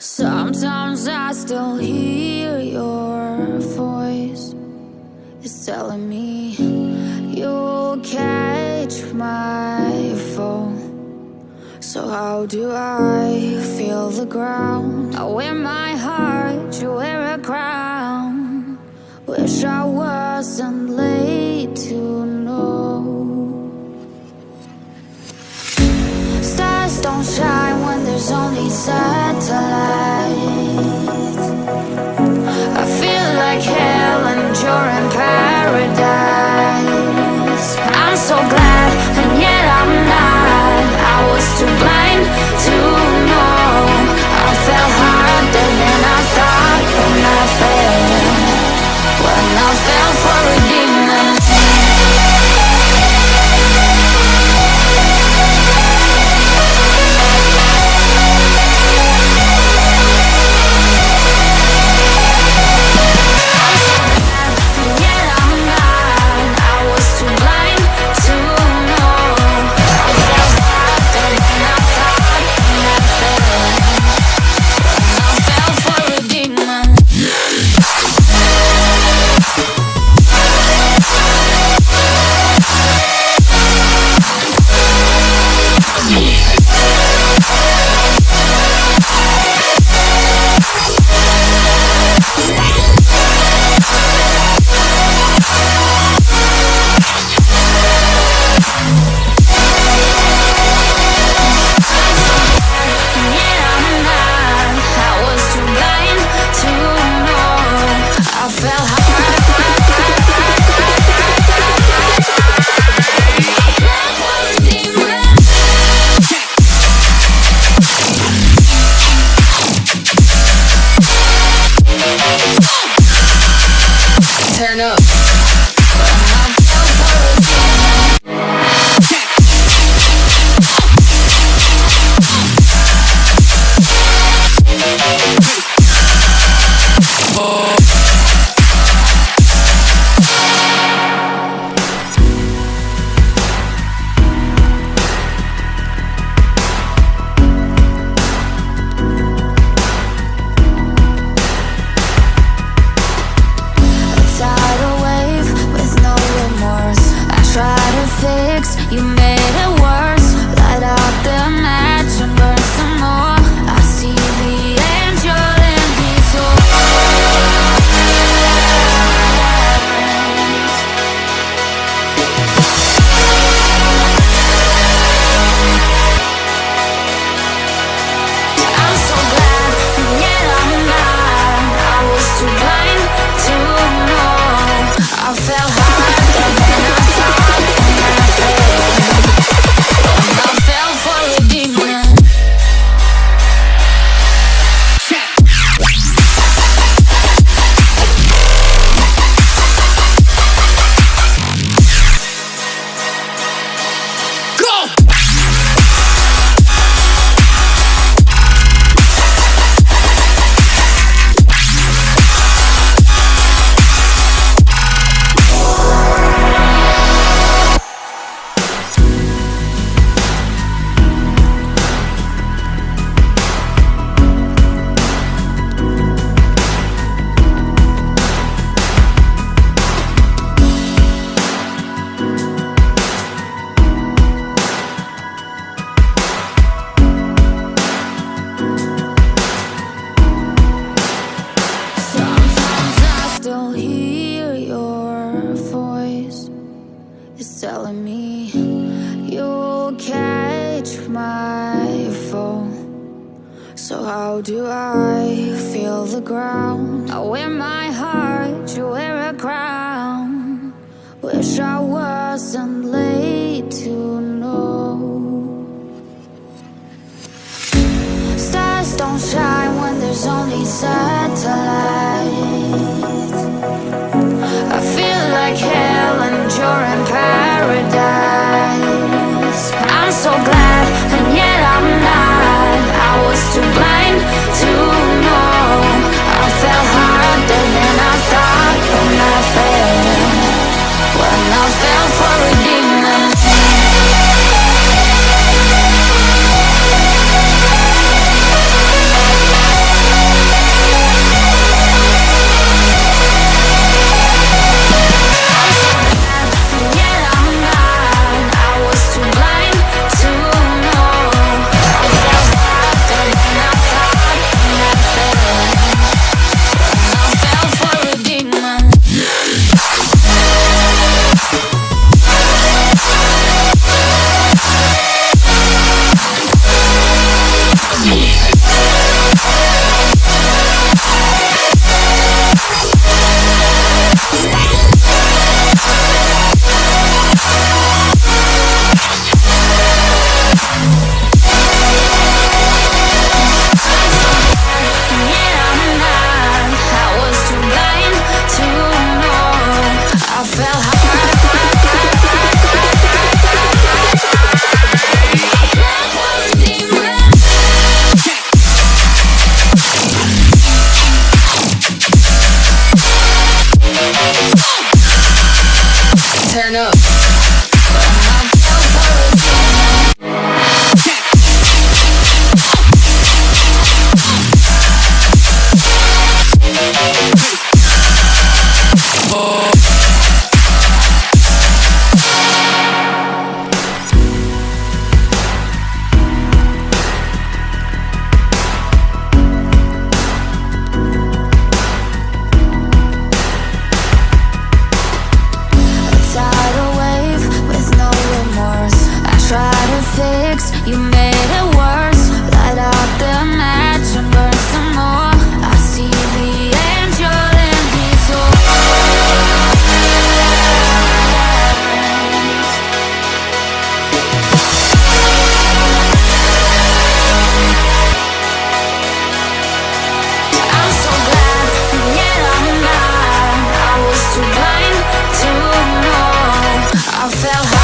Sometimes I still hear your voice. It's telling me you'll catch my fall. So how do I feel the ground? I wear my heart, you wear a crown. Wish I wasn't late to know. Stars don't shine when there's only satellites. I feel like hell and you're in paradise. I'm so glad and yet I'm not. I was too blind to know. I fell harder than I thought when I fell for a demon. Turn up. You made it worse. Light up the match and burn some more. I see the angel in his eyes. I'm so glad and yet I'm not. I was too blind to know. I fell harder than I thought when I fell for a demon. It's telling me you'll catch my fall. So how do I feel the ground? I wear my heart, you wear a crown. Wish I wasn't late to know. Stars don't shine when there's only satellites. I feel like hell and you're in paradise. I'm so glad and yet I'm not. I was too blind to know. I fell harder than I thought when I fell for a demon. felt high.